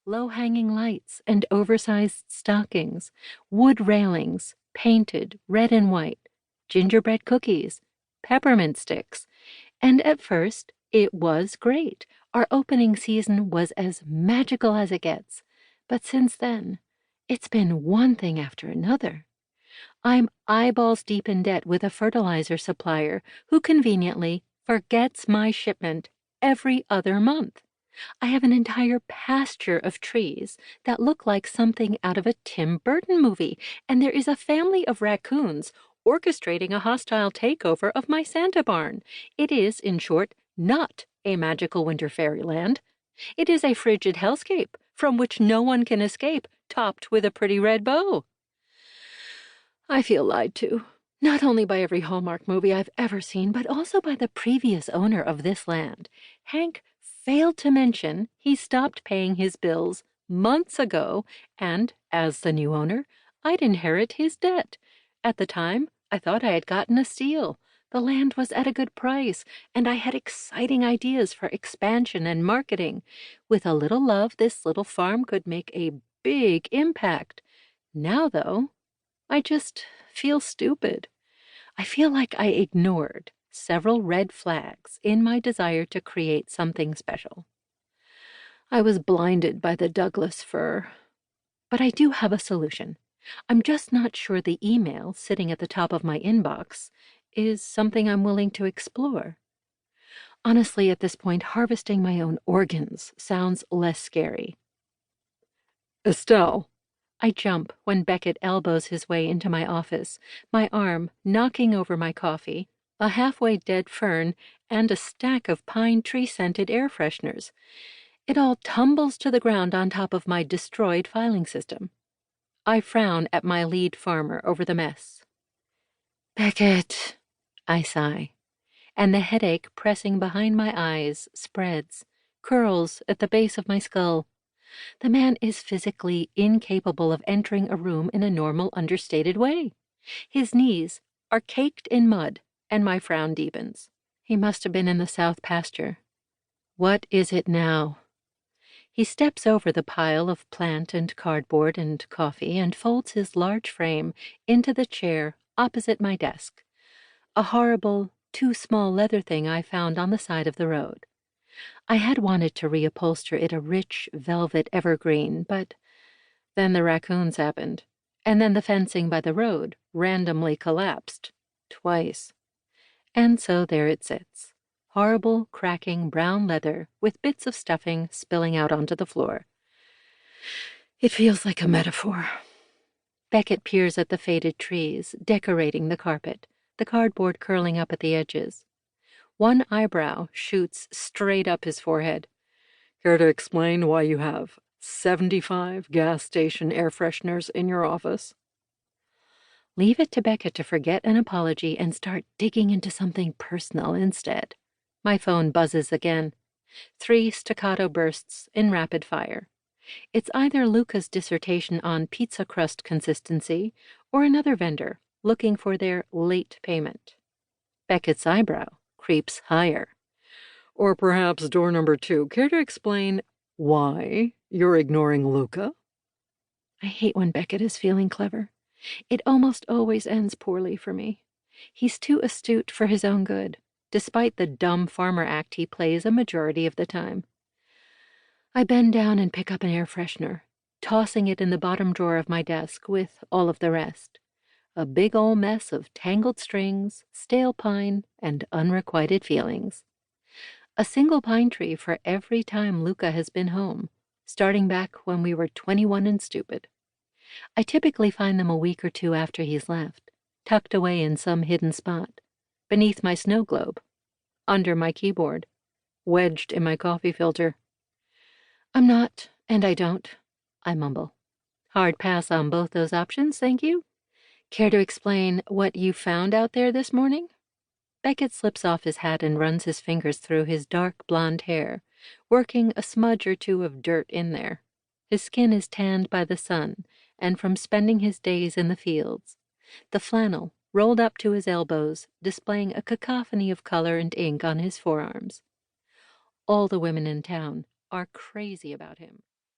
low-hanging lights and oversized stockings, wood railings, painted red and white, gingerbread cookies, peppermint sticks, and at first it was great. Our opening season was as magical as it gets, but since then, it's been one thing after another. I'm eyeballs deep in debt with a fertilizer supplier who conveniently forgets my shipment every other month. I have an entire pasture of trees that look like something out of a Tim Burton movie, and there is a family of raccoons orchestrating a hostile takeover of my Santa barn. It is, in short, not a magical winter fairyland. It is a frigid hellscape from which no one can escape, topped with a pretty red bow. I feel lied to, not only by every Hallmark movie I've ever seen, but also by the previous owner of this land. Hank failed to mention he stopped paying his bills months ago, and, as the new owner, I'd inherit his debt. At the time, I thought I had gotten a steal. The land was at a good price, and I had exciting ideas for expansion and marketing. With a little love, this little farm could make a big impact. Now, though, I just feel stupid. I feel like I ignored several red flags in my desire to create something special. I was blinded by the Douglas fir. But I do have a solution. I'm just not sure the email sitting at the top of my inbox is something I'm willing to explore. Honestly, at this point, harvesting my own organs sounds less scary. Estelle. I jump when Beckett elbows his way into my office, my arm knocking over my coffee, a halfway dead fern, and a stack of pine tree-scented air fresheners. It all tumbles to the ground on top of my destroyed filing system. I frown at my lead farmer over the mess. Beckett, I sigh, and the headache pressing behind my eyes spreads, curls at the base of my skull. The man is physically incapable of entering a room in a normal, understated way. His knees are caked in mud, and my frown deepens. He must have been in the south pasture. What is it now? He steps over the pile of plant and cardboard and coffee and folds his large frame into the chair opposite my desk, a horrible, too small leather thing I found on the side of the road. I had wanted to reupholster it a rich velvet evergreen, but then the raccoons happened, and then the fencing by the road randomly collapsed, twice. And so there it sits, horrible, cracking brown leather with bits of stuffing spilling out onto the floor. It feels like a metaphor. Beckett peers at the faded trees, decorating the carpet, the cardboard curling up at the edges. One eyebrow shoots straight up his forehead. Care to explain why you have 75 gas station air fresheners in your office? Leave it to Beckett to forget an apology and start digging into something personal instead. My phone buzzes again. 3 staccato bursts in rapid fire. It's either Luka's dissertation on pizza crust consistency or another vendor looking for their late payment. Beckett's eyebrow creeps higher. Or perhaps door number 2. Care to explain why you're ignoring Luka? I hate when Beckett is feeling clever. It almost always ends poorly for me. He's too astute for his own good, despite the dumb farmer act he plays a majority of the time. I bend down and pick up an air freshener, tossing it in the bottom drawer of my desk with all of the rest. A big ol' mess of tangled strings, stale pine, and unrequited feelings. A single pine tree for every time Luka has been home, starting back when we were 21 and stupid. I typically find them a week or 2 after he's left, tucked away in some hidden spot, beneath my snow globe, under my keyboard, wedged in my coffee filter. I'm not, and I don't, I mumble. Hard pass on both those options, thank you. Care to explain what you found out there this morning? Beckett slips off his hat and runs his fingers through his dark blonde hair, working a smudge or 2 of dirt in there. His skin is tanned by the sun and from spending his days in the fields. The flannel, rolled up to his elbows, displaying a cacophony of color and ink on his forearms. All the women in town are crazy about him.